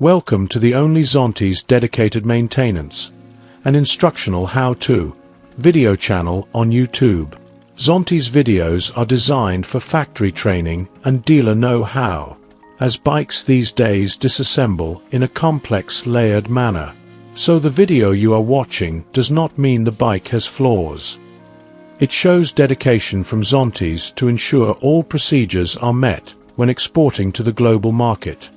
Welcome to the only Zontes dedicated maintenance and instructional how-to video channel on YouTube. Zontes videos are designed for factory training and dealer know-how, as bikes these days disassemble in a complex layered manner. So the video you are watching does not mean the bike has flaws. It shows dedication from Zontes to ensure all procedures are met when exporting to the global market.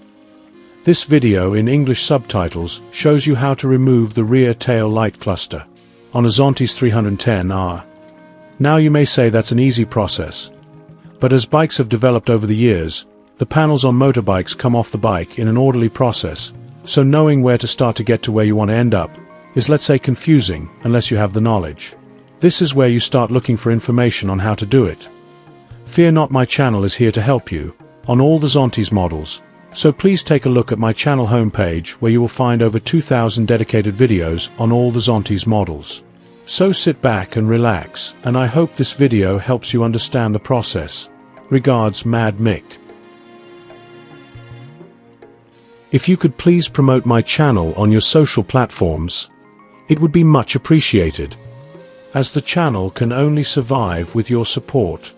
This video in English subtitles shows you how to remove the rear tail light cluster on a Zontes 310R. Now you may say that's an easy process, but as bikes have developed over the years, the panels on motorbikes come off the bike in an orderly process, so knowing where to start to get to where you want to end up is, let's say, confusing unless you have the knowledge. This is where you start looking for information on how to do it. Fear not, my channel is here to help you on all the Zontes models, so please take a look at my channel homepage where you will find over 2,000 dedicated videos on all the Zontes models. So sit back and relax, and I hope this video helps you understand the process. Regards, Mad Mick. If you could please promote my channel on your social platforms, it would be much appreciated, as the channel can only survive with your support.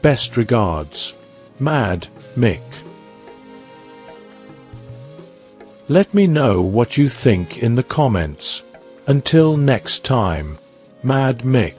Best regards, Mad Mick. Let me know what you think in the comments. Until next time, Mad Mick.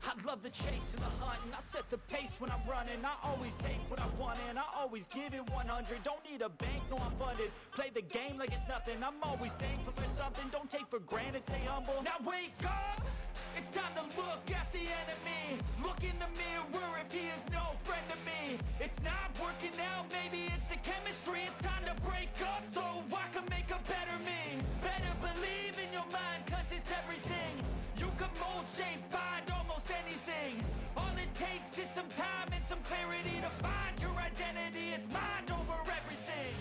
I love the chase and the hunt, and I set the pace when I'm running. I always take what I want and I always give it 100. Don't need a bank, no, I'm funded. Play the game like it's nothing. I'm always thankful for something. Don't take for granted, stay humble. Now wake up, it's time to look at the enemy. Look in the mirror if he is no friend to me. It's not working out, maybe it's the chemistry. It's time to break up so I can make a better me. Better believe in your mind, cause it's everything. You can mold, shape, find almost anything. All it takes is some time and some clarity to find your identity. It's mind over everything.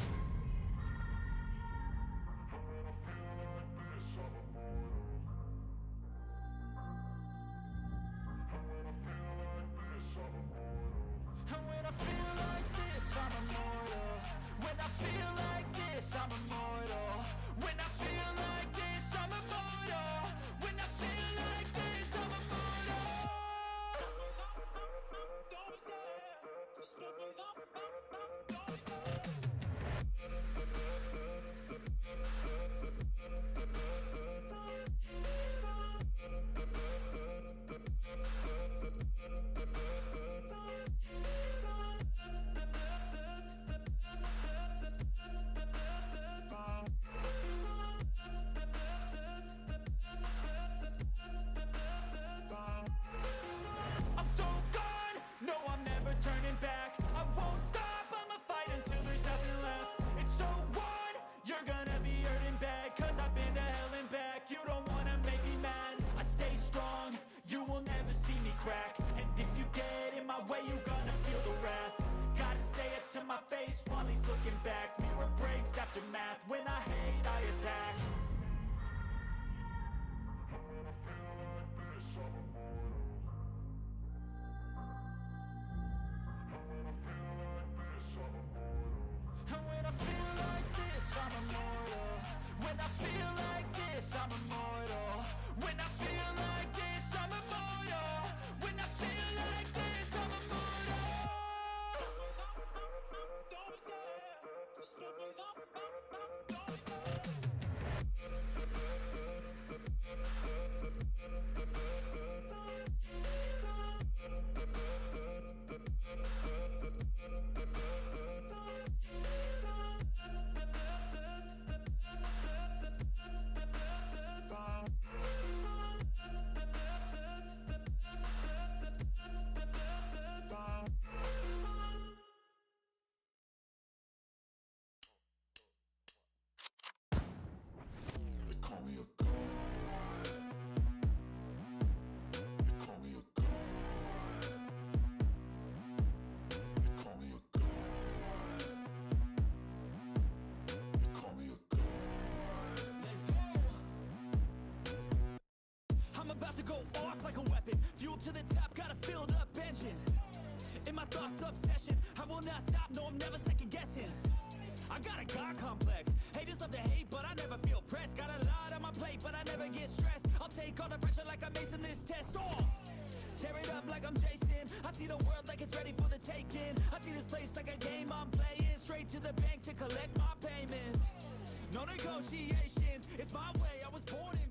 And when I feel like this, I'm immortal. When I feel like this, I'm immortal. When I feel like this, I'm immortal. When I feel like this, I'm immortal. Don't be scared. Stepping up, don't be scared. I'm so gone, no, I'm never turning back. I won't stop, I'ma fight until there's nothing left. It's so on, you're gonna be hurting bad, cause I've been to hell and back. You don't wanna make me mad, I stay strong, you will never see me crack. And if you get in my way, you gonna feel the wrath. Gotta say it to my face while he's looking back. Mirror breaks after math, when I hate, I attack. And when I feel like this, I'm immortal. When I feel like this, I'm immortal. When I feel like this, I'm immortal. When I feel like this, I'm immortal. Don't be scared. Stepping up, don't be scared. fuel to the top, got a filled up engine. In my thoughts, obsession, I will not stop, no, I'm never second guessing. I got a God complex, haters love to hate, but I never feel pressed. Got a lot on my plate, but I never get stressed. I'll take all the pressure like I'm acing this test. Tear it up like I'm Jason. I see the world like it's ready for the taking. I see this place like a game I'm playing. Straight to the bank to collect my payments. No negotiations, it's my way, I was born in